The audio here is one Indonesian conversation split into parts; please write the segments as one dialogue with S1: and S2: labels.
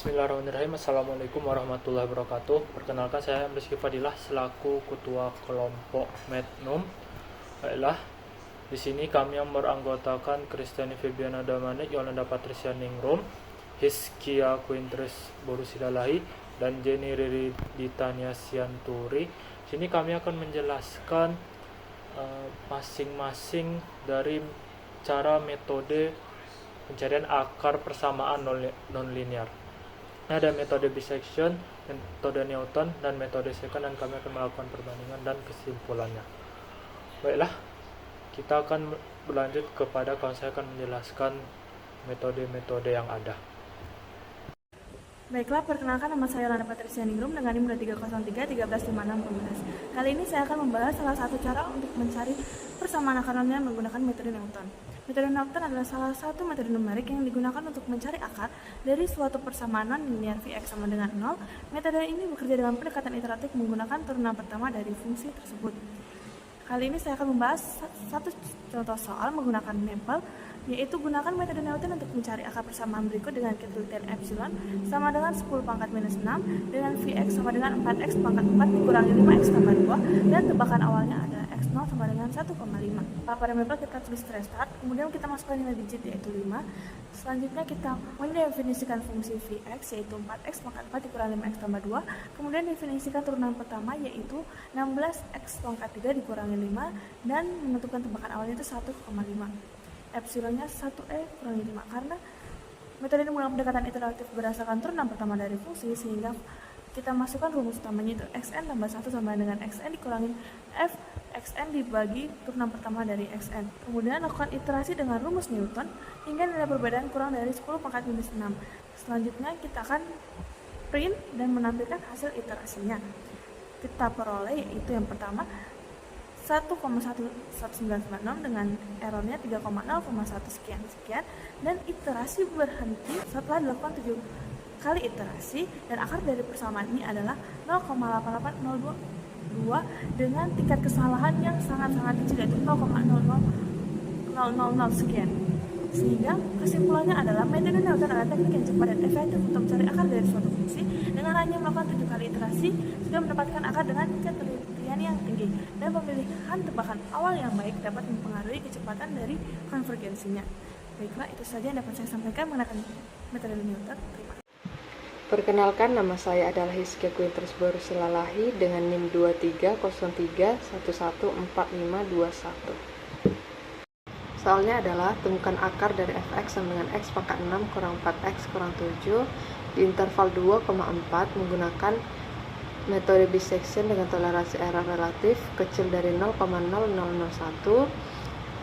S1: Bismillahirrahmanirrahim. Assalamualaikum warahmatullahi wabarakatuh. Perkenalkan, saya Rizky Fadilah selaku ketua kelompok Metnum. Baiklah, di sini kami yang beranggotakan Kristiani Febiana Damane, Yolanda Patricia Ningrum, Hiskia Quintres Borusidalahi, dan Jenny Riri Ditania Sianturi. Sini kami akan menjelaskan masing-masing dari cara metode pencarian akar persamaan non-linear. Ada metode bisection, metode Newton, dan metode secant, dan kami akan melakukan perbandingan dan kesimpulannya. Baiklah, kita akan berlanjut kepada kalau saya akan menjelaskan metode-metode yang ada.
S2: Baiklah, perkenalkan, nama saya Yolanda Patricia Ningrum dengan NIM 2303 1356 Kali ini saya akan membahas salah satu cara untuk mencari persamaan akar non-linear menggunakan metode Newton. Metode Newton adalah salah satu metode numerik yang digunakan untuk mencari akar dari suatu persamaan non-linear Vx sama dengan 0. Metode ini bekerja dengan pendekatan iteratif menggunakan turunan pertama dari fungsi tersebut. Kali ini saya akan membahas satu contoh soal menggunakan Maple, yaitu gunakan metode Newton untuk mencari akar persamaan berikut dengan ketelitian epsilon sama dengan 10 pangkat minus 6, dengan Vx sama dengan 4x pangkat 4 dikurangi 5x tambah 2, dan tebakan awalnya ada x0 sama dengan 1,5. Pada Maple kita tulis restart, kemudian kita masukkan nilai digit yaitu 5. Selanjutnya kita mendefinisikan fungsi Vx yaitu 4x pangkat 4 dikurangi 5x tambah 2, kemudian definisikan turunan pertama yaitu 16x pangkat 3 dikurangi 5, dan menentukan tebakan awalnya itu 1,5. Epsilonnya 1e kurangi 5. Karena metode ini menggunakan pendekatan iteratif berdasarkan turunan pertama dari fungsi, sehingga kita masukkan rumus utamanya itu xn tambah 1 sama dengan xn dikurangi f xn dibagi turunan pertama dari xn. Kemudian lakukan iterasi dengan rumus Newton hingga nilai perbedaan kurang dari 10 pangkat minus 6. Selanjutnya kita akan print dan menampilkan hasil iterasinya. Kita peroleh yaitu yang pertama 1,1996 dengan errornya 3,0,1 sekian dan iterasi berhenti setelah dilakukan 7 kali iterasi, dan akar dari persamaan ini adalah 0,8802 dengan tingkat kesalahan yang sangat-sangat kecil yaitu 0,00000 sekian. Sehingga kesimpulannya adalah metode Newton adalah teknik yang cepat dan efektif untuk mencari akar dari suatu fungsi. Dengan hanya melakukan 7 kali iterasi sudah mendapatkan akar dengan ketelitian yang tinggi, dan pemilihan tebakan awal yang baik dapat mempengaruhi kecepatan dari konvergensinya. Baiklah, itu saja yang dapat saya sampaikan mengenai metode Newton. Terima kasih.
S3: Perkenalkan, nama saya adalah Hiskia Quintres Borusilalahi dengan NIM 2303114521. Soalnya adalah temukan akar dari fx sama dengan x pangkat 6 kurang 4x kurang 7 di interval 2,4 menggunakan metode bisection dengan toleransi error relatif kecil dari 0,0001.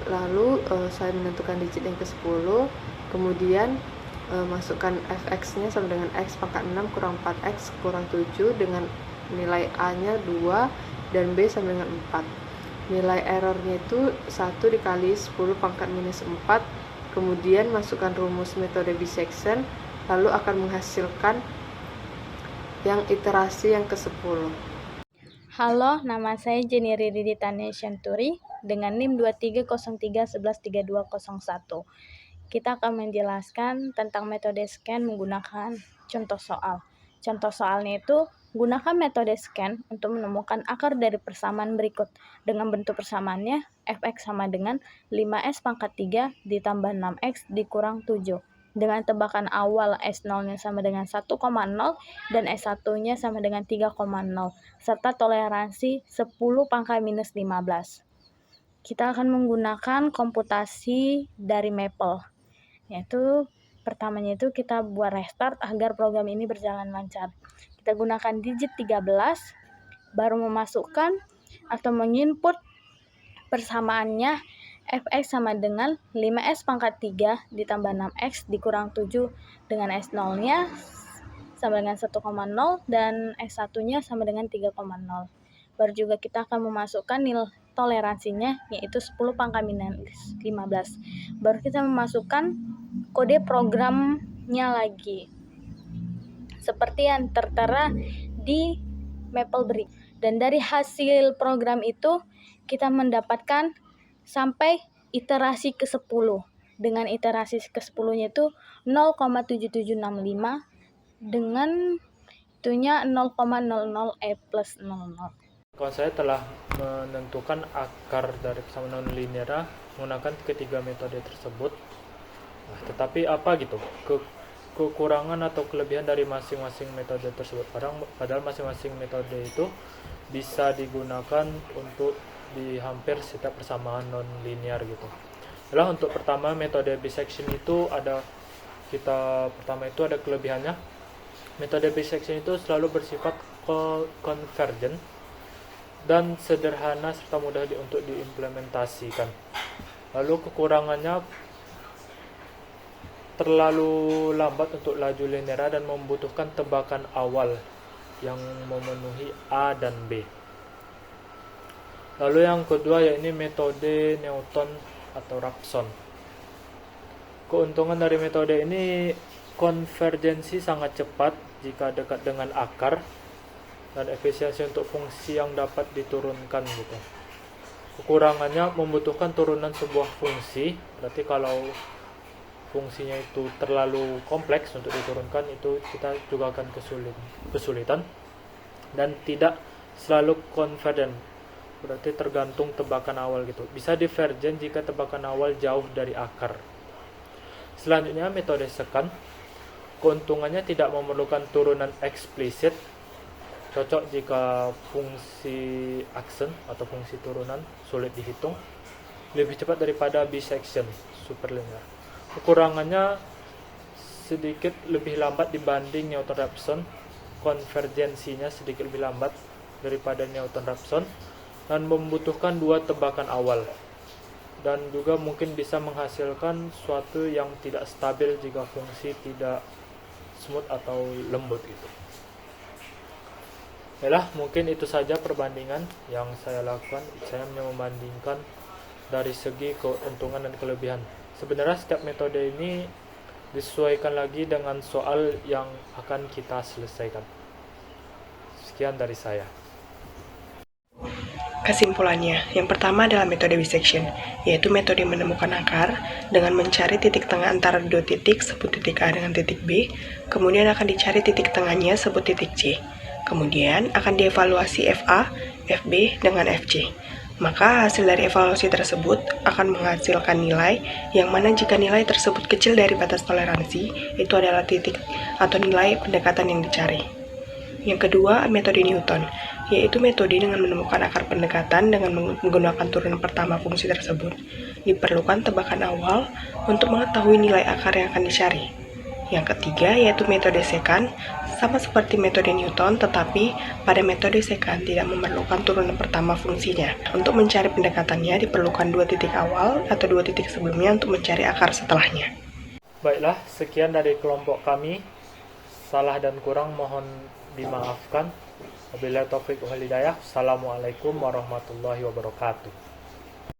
S3: Lalu saya menentukan digit yang ke-10, kemudian masukkan fx-nya sama dengan x pangkat 6 kurang 4x kurang 7 dengan nilai a-nya 2 dan b sama dengan 4. Nilai errornya itu 1 dikali 10 pangkat minus 4, kemudian masukkan rumus metode bisection, lalu akan menghasilkan yang iterasi yang ke-10.
S4: Halo, nama saya Jenny Riri Ditania Sianturi dengan NIM 2303113201. Kita akan menjelaskan tentang metode scan menggunakan contoh soal. Contoh soalnya itu, gunakan metode scan untuk menemukan akar dari persamaan berikut. Dengan bentuk persamaannya, fx sama dengan 5s pangkat 3 ditambah 6x dikurang 7. Dengan tebakan awal S0-nya sama dengan 1,0 dan S1-nya sama dengan 3,0, serta toleransi 10 pangkat minus 15. Kita akan menggunakan komputasi dari Maple, yaitu pertamanya itu kita buat restart agar program ini berjalan lancar. Kita gunakan digit 13, baru memasukkan atau menginput persamaannya fx sama dengan 5s pangkat 3 ditambah 6x dikurang 7 dengan S0-nya sama dengan 1,0 dan S1-nya sama dengan 3,0. Baru juga kita akan memasukkan nilai toleransinya yaitu 10 pangkat minus 15. Baru kita memasukkan kode programnya lagi seperti yang tertera di Maple berikut. Dan dari hasil program itu kita mendapatkan sampai iterasi ke-10. Dengan iterasi ke-10-nya itu 0,7765 dengan itunya 0,00 E plus 00.
S1: Kawan saya telah menentukan akar dari persamaan non-linear menggunakan ketiga metode tersebut. Nah, tetapi apa gitu kekurangan atau kelebihan dari masing-masing metode tersebut? Padahal masing-masing metode itu bisa digunakan untuk di hampir setiap persamaan non-linear gitu. Adalah untuk pertama metode bisection itu ada kelebihannya. Metode bisection itu selalu bersifat convergent dan sederhana serta mudah untuk diimplementasikan. Lalu kekurangannya terlalu lambat untuk laju linear dan membutuhkan tebakan awal yang memenuhi A dan B. Lalu yang kedua yaitu metode Newton atau Raphson. Keuntungan dari metode ini konvergensi sangat cepat jika dekat dengan akar dan efisiensi untuk fungsi yang dapat diturunkan gitu. Kekurangannya membutuhkan turunan sebuah fungsi, berarti kalau fungsinya itu terlalu kompleks untuk diturunkan itu kita juga akan kesulitan dan tidak selalu konvergen, berarti tergantung tebakan awal gitu. Bisa divergen jika tebakan awal jauh dari akar. Selanjutnya metode secant. Keuntungannya tidak memerlukan turunan eksplisit, cocok jika fungsi aksen atau fungsi turunan sulit dihitung, lebih cepat daripada bisection superlinear. Kekurangannya sedikit lebih lambat dibanding Newton-Raphson, konvergensinya sedikit lebih lambat daripada Newton-Raphson dan membutuhkan dua tebakan awal, dan juga mungkin bisa menghasilkan suatu yang tidak stabil jika fungsi tidak smooth atau lembut itu. Yalah, mungkin itu saja perbandingan yang saya lakukan. Saya hanya membandingkan dari segi keuntungan dan kelebihan. Sebenarnya setiap metode ini disesuaikan lagi dengan soal yang akan kita selesaikan. Sekian dari saya.
S5: Kesimpulannya, yang pertama adalah metode bisection, yaitu metode menemukan akar dengan mencari titik tengah antara dua titik, sebut titik A dengan titik B, kemudian akan dicari titik tengahnya, sebut titik C. Kemudian akan dievaluasi FA, FB, dengan FC. Maka hasil dari evaluasi tersebut akan menghasilkan nilai yang mana jika nilai tersebut kecil dari batas toleransi, itu adalah titik atau nilai pendekatan yang dicari. Yang kedua, metode Newton, yaitu metode dengan menemukan akar pendekatan dengan menggunakan turunan pertama fungsi tersebut. Diperlukan tebakan awal untuk mengetahui nilai akar yang akan dicari. Yang ketiga, yaitu metode secant, sama seperti metode Newton, tetapi pada metode secant tidak memerlukan turunan pertama fungsinya. Untuk mencari pendekatannya diperlukan dua titik awal atau dua titik sebelumnya untuk mencari akar setelahnya.
S1: Baiklah, sekian dari kelompok kami. Salah dan kurang mohon dimaafkan. Wabillahi taufiq wal hidayah. Assalamualaikum warahmatullahi wabarakatuh.